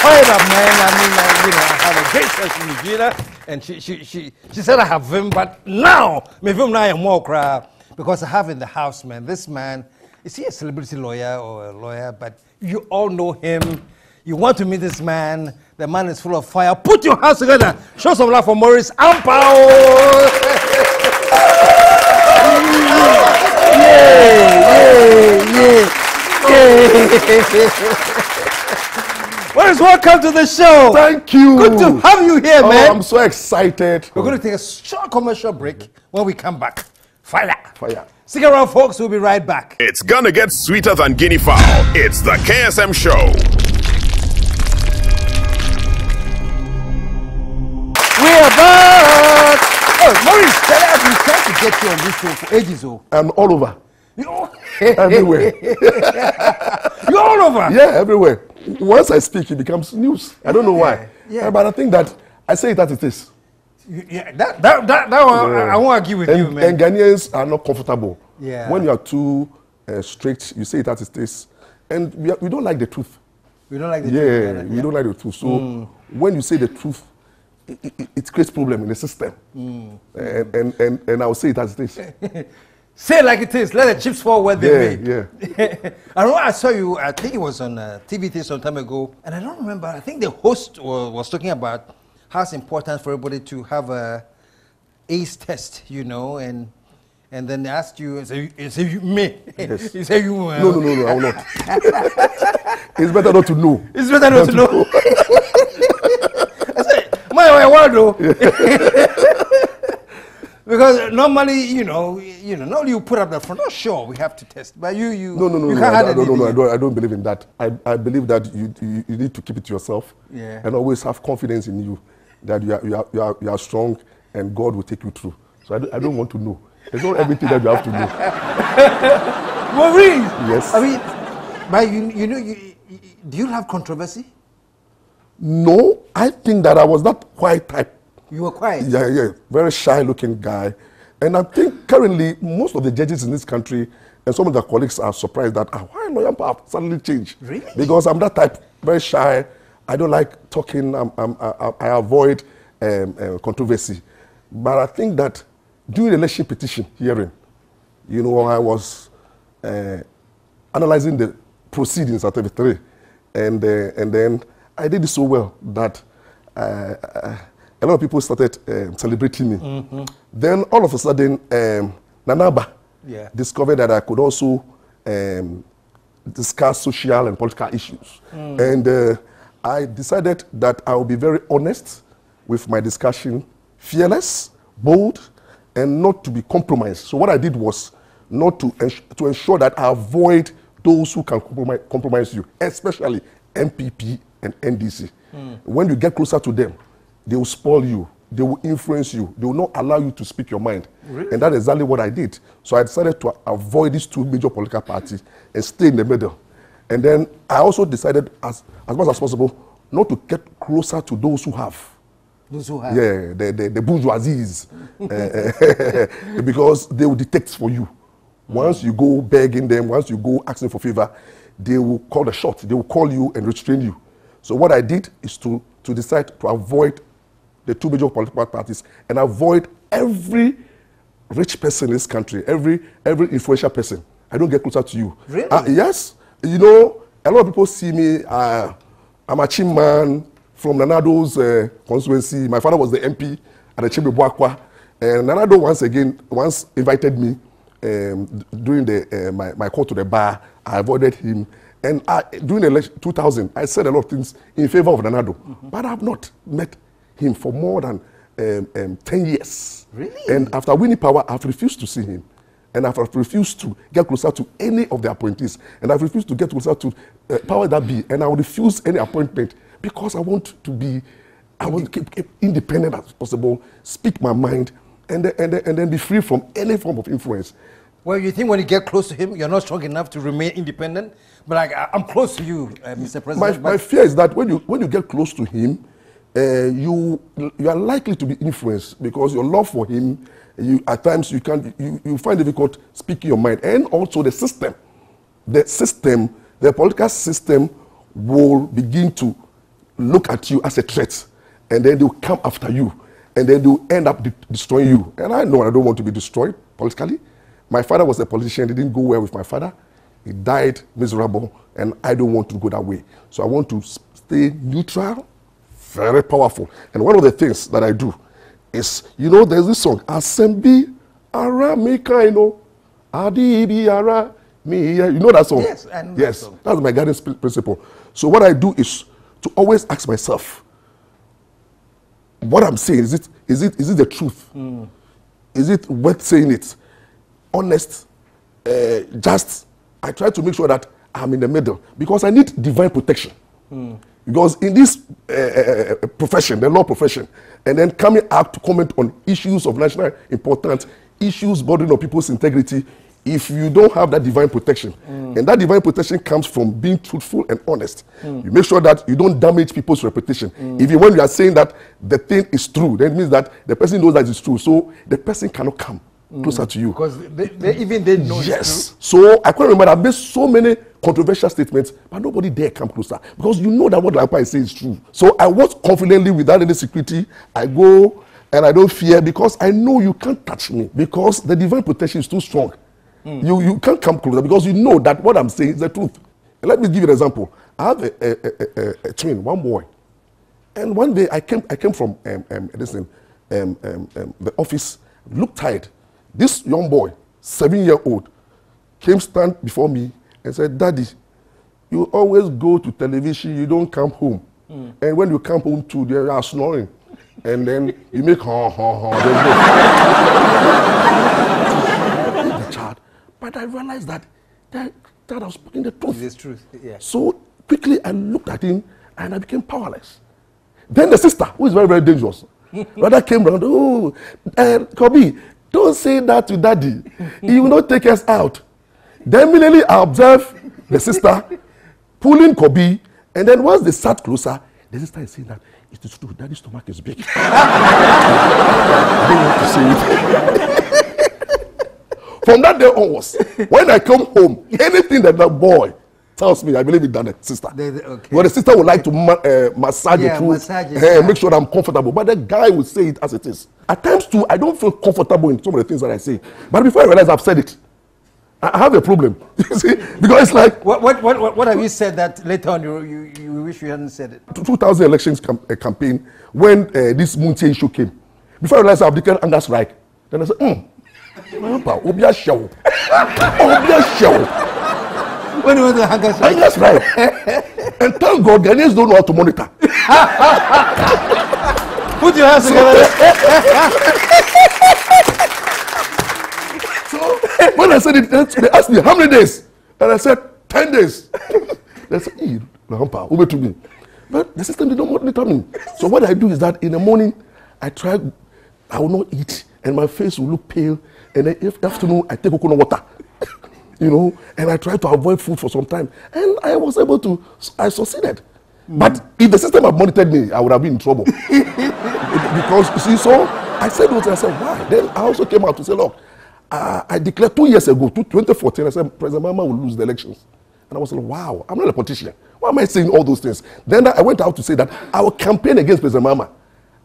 fired up, man. I mean, I had a great session with Gina, and she said I have him, but now, me film now I am more crap because I have in the house, man. This man, is he a celebrity lawyer or a lawyer? But you all know him. You want to meet this man. The man is full of fire. Put your hands together. Show some love for Maurice Ampaw. Maurice, welcome to the show. Thank you. Good to have you here, man. I'm so excited. We're going to take a short commercial break. When we come back, fire. Fire. Stick around, folks. We'll be right back. It's gonna get sweeter than guinea fowl. It's the KSM Show. We're back. Oh, Maurice, I've been trying to get you on this show for ages. I'm all over. You're Everywhere. You're all over. Yeah, everywhere. Once I speak, it becomes news. I don't know why. Yeah. But I think that I say it as it is. Yeah, that one, I won't argue with you, man. And Ghanaians are not comfortable. Yeah. When you are too strict, you say it as it is. And we don't like the truth. We don't like the truth. Yeah, we don't like the truth. So when you say the truth, it creates problem in the system. And I'll say it as it is. Say it like it is. Let the chips fall where they may. Yeah. I know I saw you, I think it was on TVT some time ago, and I don't remember. I think the host was talking about how it's important for everybody to have a ACE test, you know, and then they asked you, say you me. Yes. You say you. No, I will not. It's better not to know. It's better not to know. I say, my word though. Because normally, you know, normally you put up the front. Not sure we have to test, but you No. I don't believe in that. I believe that you need to keep it to yourself, and always have confidence in you that you are strong, and God will take you through. So I don't want to know. It's not everything that you have to know. Maurice. Yes. I mean, but you know, do you have controversy? No, I think that I was not quiet type. You were quiet? Yeah. Very shy-looking guy. And I think currently, most of the judges in this country and some of their colleagues are surprised that why Lawyer Ampaw suddenly changed. Really? Because I'm that type, very shy. I don't like talking. I avoid controversy. But I think that during the election petition hearing, you know, I was analyzing the proceedings at TV3. And then I did it so well that a lot of people started celebrating me. Then all of a sudden, Nanaba discovered that I could also discuss social and political issues. And I decided that I will be very honest with my discussion, fearless, bold, and not to be compromised. So what I did was not to ensure that I avoid those who can compromise you, especially MPP and NDC. When you get closer to them, they will spoil you. They will influence you. They will not allow you to speak your mind. Really? And that's exactly what I did. So I decided to avoid these two major political parties and stay in the middle. And then I also decided, as much as possible, not to get closer to those who have. Those who have? Yeah, the bourgeoisies. Because they will detect for you. Once you go begging them, once you go asking for favor, they will call the shot. They will call you and restrain you. So what I did is to decide to avoid the two major political parties and avoid every rich person in this country, every influential person. I don't get closer to you. Really? Yes. You know, a lot of people see me, I'm a Chim man from Nanado's constituency. My father was the MP at the Chimbe Boakwa. And Nanado once invited me during my call to the bar. I avoided him. And during the election 2000, I said a lot of things in favor of Nanado. But I have not met him for more than 10 years. Really? And after winning power, I've refused to see him. And I've refused to get closer to any of the appointees. And I've refused to get closer to power that be. And I will refuse any appointment because I want to keep independent as possible, speak my mind, and then be free from any form of influence. Well, you think when you get close to him, you're not strong enough to remain independent? But like, I'm close to you, Mr. President. My fear is that when you get close to him, you are likely to be influenced because your love for him, at times you find it difficult speaking your mind. And also the political system will begin to look at you as a threat, and then they'll come after you, and then they'll end up destroying you. And I know I don't want to be destroyed politically. My father was a politician. It didn't go well with my father. He died miserable, and I don't want to go that way. So I want to stay neutral, very powerful. And one of the things that I do is, you know, there's this song, Asembi Ara Mekaino, Adibi Ara Me. You know that song? Yes, I know yes, that song. That's my guidance principle. So what I do is to always ask myself, what I'm saying, is it the truth? Is it worth saying it? Honest, just, I try to make sure that I'm in the middle because I need divine protection. Because in this profession, the law profession, and then coming out to comment on issues of national importance, issues bordering on people's integrity, if you don't have that divine protection, and that divine protection comes from being truthful and honest, you make sure that you don't damage people's reputation. Even when you are saying that the thing is true, that means that the person knows that it's true, so the person cannot come closer to you. Because they know yes. it's true. So I can't remember, I've made so many controversial statements, but nobody dare come closer because you know that what Lampa is saying is true. So I walk confidently without any security. I go and I don't fear because I know you can't touch me because the divine protection is too strong. You can't come closer because you know that what I'm saying is the truth. And let me give you an example. I have a twin, one boy. And one day I came from the office, looked tired. This young boy, 7-year-old, came stand before me and said, "Daddy, you always go to television, you don't come home. And when you come home too, they are snoring. And then you make ha ha ha." The child. But I realized that I was speaking the truth. It's truth, yeah. So quickly I looked at him and I became powerless. Then the sister, who is very, very dangerous, rather came around, "Oh, Kobe, don't say that to Daddy. He will not take us out." Then immediately I observed the sister pulling Kobe, and then once they sat closer, the sister is saying that it is true, Daddy's stomach is big. I don't want to say it. From that day onwards, when I come home, anything that the boy tells me, I believe it than the sister. Okay. Well, the sister would like to massage it through, make sure I'm comfortable. But the guy will say it as it is. At times too, I don't feel comfortable in some of the things that I say. But before I realize I've said it, I have a problem. You see, because it's like what have you said that later on you wish you hadn't said it? 2000 elections campaign when this Muntie issue came. Before I realized I've declared hunger strike, then I said, Obia show. When was the hunger strike? Hunger strike. And thank God, Ghanaians don't know how to monitor. Put your hands together. So when I said it, they asked me how many days, and I said 10 days. They said, over to me. But the system did not monitor me. So what I do is that in the morning, I will not eat, and my face will look pale. And then in the afternoon, I take coconut water, you know, and I try to avoid food for some time. And I was able to, I succeeded. But if the system had monitored me, I would have been in trouble. Because, you see, so I said those, I said, why? Then I also came out to say, look, I declared 2 years ago, 2014, I said, President Mahama will lose the elections. And I was like, wow, I'm not a politician. Why am I saying all those things? Then I went out to say that I will campaign against President Mahama.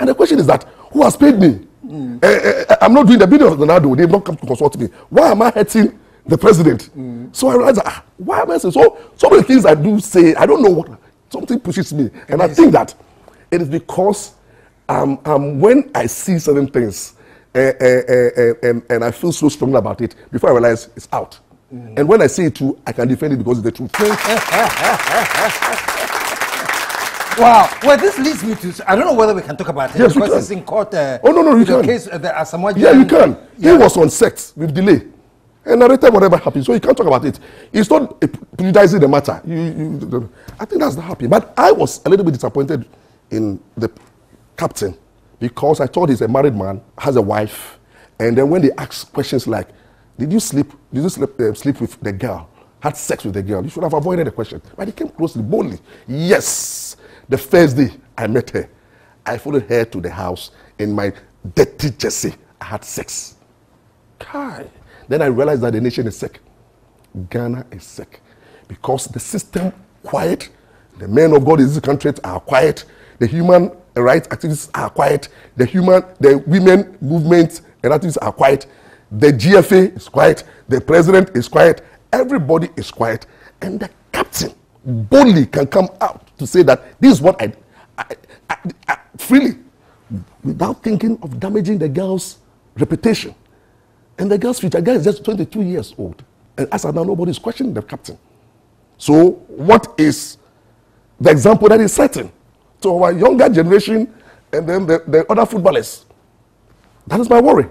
And the question is that, who has paid me? I'm not doing the bidding of the Nado. They've not come to consult me. Why am I hurting the president? So I realized, why am I saying so? Some of the things I do say, I don't know what, something pushes me. And I think that it is because when I see certain things and I feel so strongly about it, before I realize it's out. And when I say it too, I can defend it because it's the truth. Wow. Well, this leads me to, I don't know whether we can talk about it, yes, because it's in court. Oh, no, you can. The case, the Asamoah Gyan. Yeah, you can. Yeah. He was on sex with delay. And narrated whatever happened. So you can't talk about it. It's not prejudicing the matter. I think that's not happy. But I was a little bit disappointed in the captain because I thought he's a married man, has a wife. And then when they ask questions like, did you sleep with the girl? Had sex with the girl? You should have avoided the question. But he came closely, boldly. Yes. The first day I met her, I followed her to the house in my dirty jersey. I had sex. Kai. Then I realized that the nation is sick. Ghana is sick. Because the system quiet, The men of God in this country are quiet. The human rights activists are quiet. The women movement and activists are quiet. The GFA is quiet. The president is quiet. Everybody is quiet. And the captain boldly can come out to say that this is what I freely, without thinking of damaging the girl's reputation. And the girl's future, the girl is just 22 years old. And as of now, nobody is questioning the captain. So what is the example that is setting to our younger generation and then the other footballers? That is my worry.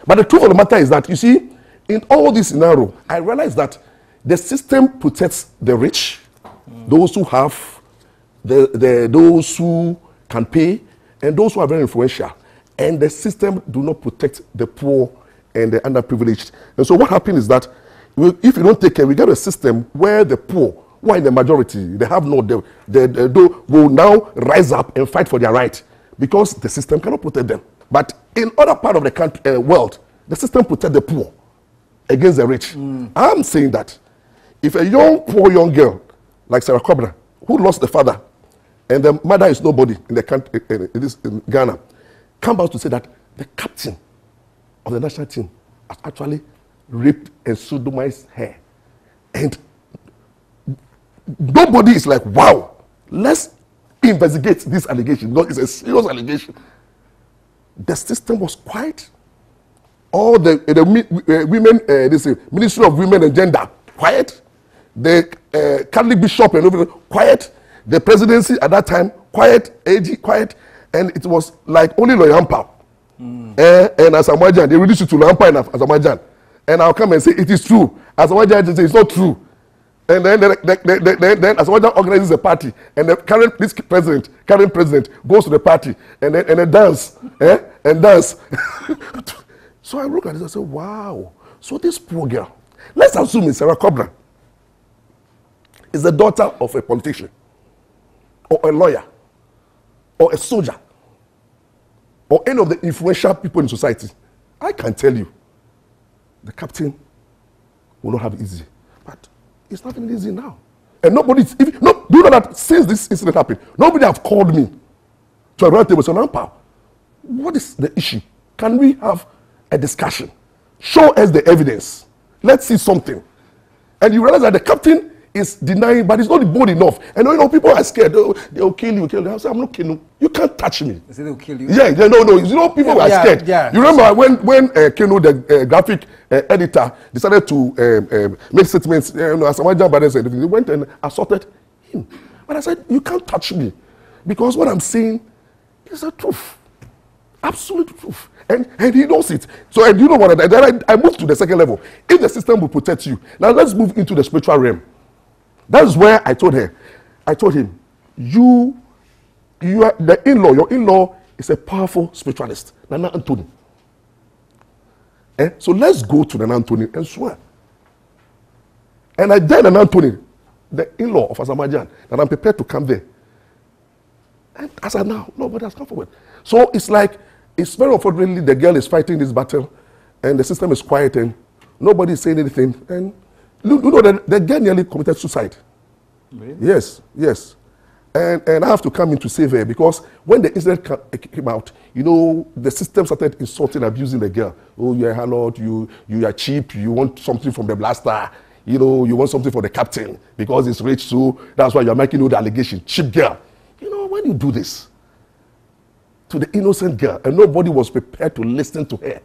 But the truth of the matter is that, you see, in all this scenario, I realize that the system protects the rich, those who have, those who can pay, and those who are very influential. And the system do not protect the poor and the underprivileged. And so what happens is that if you don't take care, we get a system where the poor, who are in the majority, they have no, they will now rise up and fight for their right because the system cannot protect them. But in other part of the country, world, the system protects the poor against the rich. I'm saying that if a poor young girl like Sarah Cobra, who lost the father, and the mother is nobody in the country, in Ghana, come out to say that the captain of the national team has actually raped and sodomized her. And nobody is like, wow, let's investigate this allegation because it's a serious allegation. The system was quiet. All the women, they say, Ministry of Women and Gender, quiet. The Catholic Bishop and everything, quiet. The presidency at that time, quiet. AG, quiet. And it was like only Maurice Ampaw and Asamoah Gyan. They reduced it to Maurice Ampaw and Asamoah Gyan. And I'll come and say it is true. Asamoah Gyan says it's not true. And then Asamoah Gyan organizes a party, and the current president goes to the party and then dance, and dance. So I look at this and say, wow. So this poor girl, let's assume it's Sarah Cobra, is the daughter of a politician, or a lawyer, or a soldier, or any of the influential people in society. I can tell you, the captain will not have it easy. But it's not even easy now. And nobody, do you know that since this incident happened, nobody have called me to a round table and said, Ampaw, what is the issue? Can we have a discussion? Show us the evidence. Let's see something. And you realize that the captain is denying, but it's not bold enough. And you know, people are scared. They'll kill you. I say, I'm not killing you. You can't touch me. They say they'll kill you. Yeah, no. You know, people are scared. Yeah. You remember when Keno, the graphic editor, decided to make statements, Asamoah Gyan said, they went and assaulted him. But I said, you can't touch me. Because what I'm saying is the truth. Absolute truth. And he knows it. So, and you know what? Then I moved to the second level. If the system will protect you, now let's move into the spiritual realm. That is where I told him, you are the in-law. Your in-law is a powerful spiritualist, Nana Anthony. So let's go to Nana Anthony and swear. And I tell Nana Anthony, the in-law of Asamoah Gyan, that I'm prepared to come there. And as I now, nobody has come forward. So it's like, it's very unfortunately the girl is fighting this battle, and the system is quiet, and nobody is saying anything. And you know, the girl nearly committed suicide. Really? Yes. And I have to come in to save her because when the incident came out, you know, the system started insulting, abusing the girl. Oh, you're a harlot, you are cheap, you want something from the blaster, you know, you want something for the captain because he's rich, so that's why you're making all the allegation. Cheap girl. You know, when you do this to the innocent girl and nobody was prepared to listen to her,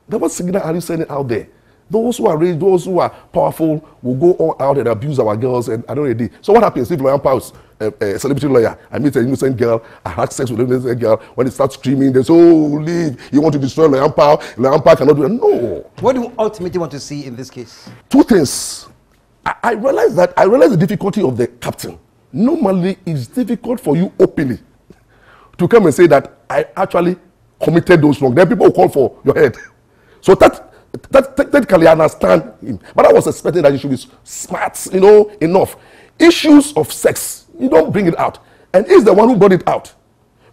then what signal are you sending out there? Those who are rich, those who are powerful will go all out and abuse our girls, and I don't know. So what happens if Maurice Ampaw is a celebrity lawyer? I meet an innocent girl, I had sex with an innocent girl. When they start screaming, they say, oh, leave. You want to destroy Maurice Ampaw. Maurice Ampaw cannot do it. No. What do you ultimately want to see in this case? Two things. I realize the difficulty of the captain. Normally, it's difficult for you openly to come and say that I actually committed those wrongs. Then people will call for your head. So that technically I understand him. But I was expecting that you should be smart, you know, enough. Issues of sex, you don't bring it out. And he's the one who brought it out.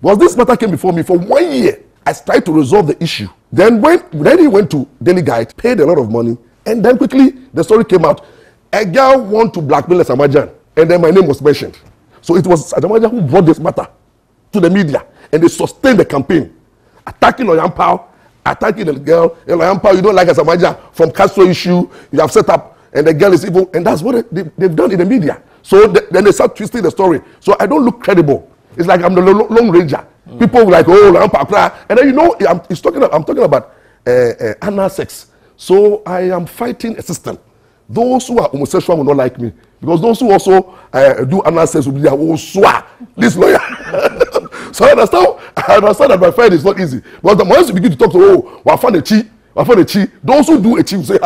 Because this matter came before me for 1 year. I tried to resolve the issue. Then he went to Daily Guide, paid a lot of money, and then quickly the story came out. A girl wanted to blackmail Asamoah Gyan and then my name was mentioned. So it was Asamoah Gyan who brought this matter to the media, and they sustained the campaign, attacking Lawyer Ampaw, attacking the girl. Lawyer Ampaw, you don't like Asamoah Gyan from Castro issue, you have set up, and the girl is evil, and that's what they've done in the media. So then they start twisting the story. So I don't look credible. It's like I'm the Lone Ranger. People like, oh, Lawyer Ampaw, and then you know, I'm talking about anal sex. So I am fighting a system. Those who are homosexual will not like me, because those who also do anal sex will be like, oh, swah, this lawyer. So I understand that my fight is not easy. But the moment you begin to talk to, oh, I found a chi, those who do a chi will say,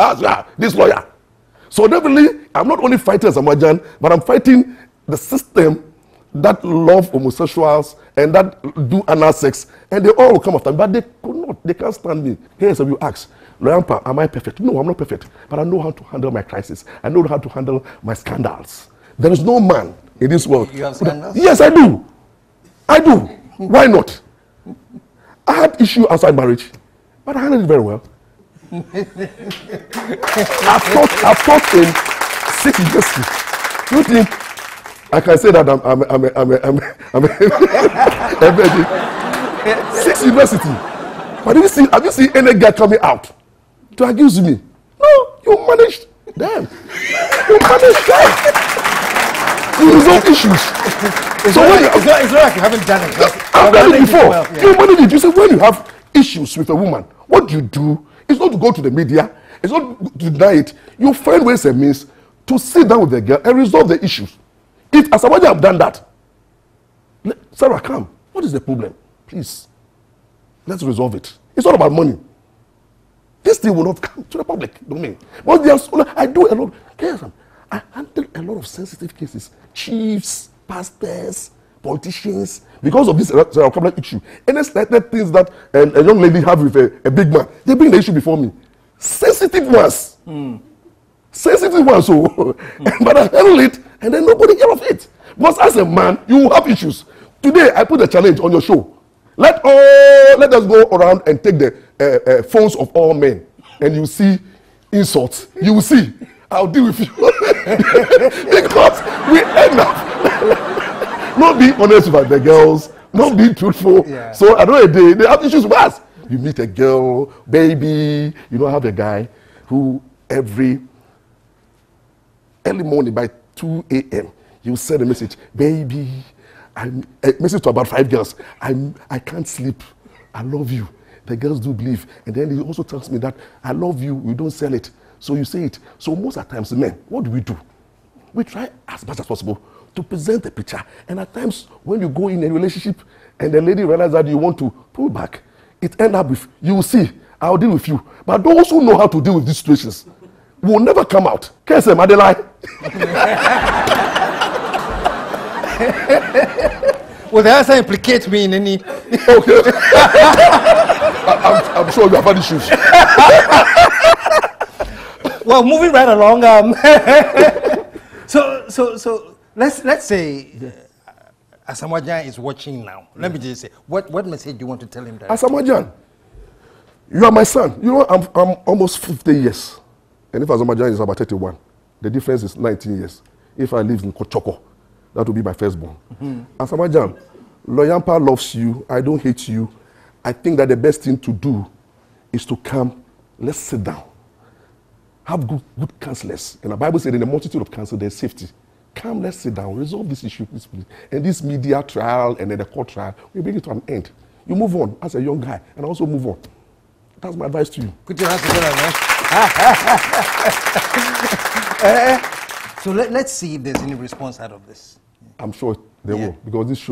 this lawyer. So definitely, I'm not only fighting Asamoah Gyan, but I'm fighting the system that love homosexuals and that do anal sex, and they all will come after me, but they could not, they can't stand me. Here's what you ask, Lawyer Ampaw, am I perfect? No, I'm not perfect, but I know how to handle my crisis. I know how to handle my scandals. There is no man in this world. You have scandals? Yes, I do. Why not? I had issue outside marriage, but I handled it very well. I've taught in 6 universities. Do you think I can say that I'm a 6 university? But have you seen any guy coming out to accuse me? No, you managed them. You managed them. You resolve issues. It's not like you haven't done it. I've done it before. Well, yeah. You manage it. You say when you have issues with a woman, what do? It's not to go to the media. It's not to deny it. You find ways and means to sit down with the girl and resolve the issues. If Asamoah Gyan have done that, Sarah, come. What is the problem? Please, let's resolve it. It's not about money. This thing will not come to the public domain. But I do a lot. I handle a lot of sensitive cases. Chiefs, pastors, politicians, because of this problem issue. Any slighted things that a young lady have with a big man, they bring the issue before me. Sensitive ones. Sensitive ones. So, but I handle it, and then nobody care of it. Because as a man, you have issues. Today, I put a challenge on your show. Let us go around and take the phones of all men, and you see insults. You will see. I'll deal with you. Because we end up not being honest with the girls, not being truthful. Yeah. So at the end of the day, they have issues with us. You meet a girl, baby, you don't have a guy who every early morning by 2 a.m. you send a message, baby, a message to about 5 girls. I can't sleep. I love you. The girls do believe. And then he also tells me that I love you, we don't sell it. So you say it. So most of the times, men, what do? We try as much as possible to present the picture. And at times, when you go in a relationship and the lady realizes that you want to pull back, it ends up with, you will see, I'll deal with you. But those who know how to deal with these situations will never come out. KSM, are they lie? Well, the answer implicates me in any... Okay. I'm sure you have had issues. Well, moving right along, so let's say Asamoah Gyan is watching now. Let me just say, what message do you want to tell him? Asamoah Gyan, you are my son. You know, I'm almost 50 years. And if Asamoah Gyan is about 31, the difference is 19 years. If I live in Kochoko, that will be my firstborn. Asamoah Gyan, Lawyer Ampaw loves you. I don't hate you. I think that the best thing to do is to come, let's sit down. Have good counselors. And the Bible said in the multitude of counsel, there's safety. Come, let's sit down, resolve this issue peacefully. And this media trial and then the court trial, we bring it to an end. You move on as a young guy, and also move on. That's my advice to you. Put your hands together, man. So let's see if there's any response out of this. I'm sure there will, because this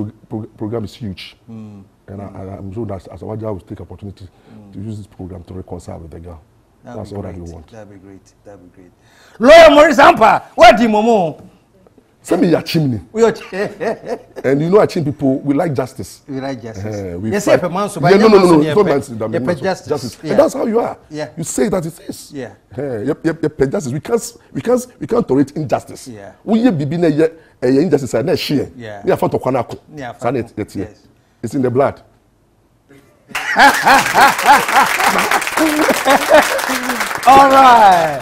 program is huge. And I'm sure that Asamoah Gyan will take opportunity to use this program to reconcile with the girl. That's all that we want. That'd be great. That'd be great. Lawyer Maurice Ampaw, what do you momo? Send me your chimney. And you know, our chimney people, we like justice. We like justice. We say per man, so by no. Justice. Yeah. And that's how you are. Yeah. You say that it is. Yeah. Justice. We can't tolerate injustice. Yeah. We bibi na injustice na share. Yeah. We are for to kwanako. Yes. It's in the blood. All right.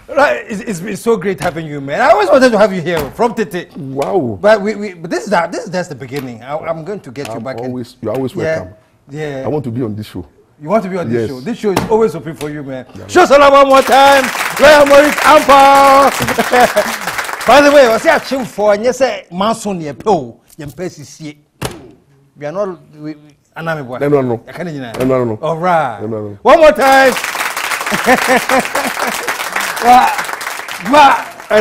Right, it's been so great having you, man. I always wanted to have you here from Tete. Wow. But but this is just the beginning. I'm going to get you back. You're always welcome. Yeah. I want to be on this show. You want to be on this Yes. show? This show is always open for you, man. Yeah, show salam one more time. Lawyer Maurice Ampaw. By the way, I say achieve for and you say Manson ye po yempesi. We are not anami boy. No. I can't imagine. No. All right. No. One more time.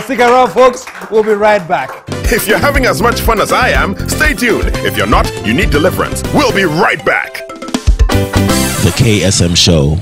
Stick around, folks. We'll be right back. If you're having as much fun as I am, stay tuned. If you're not, you need deliverance. We'll be right back. The KSM Show.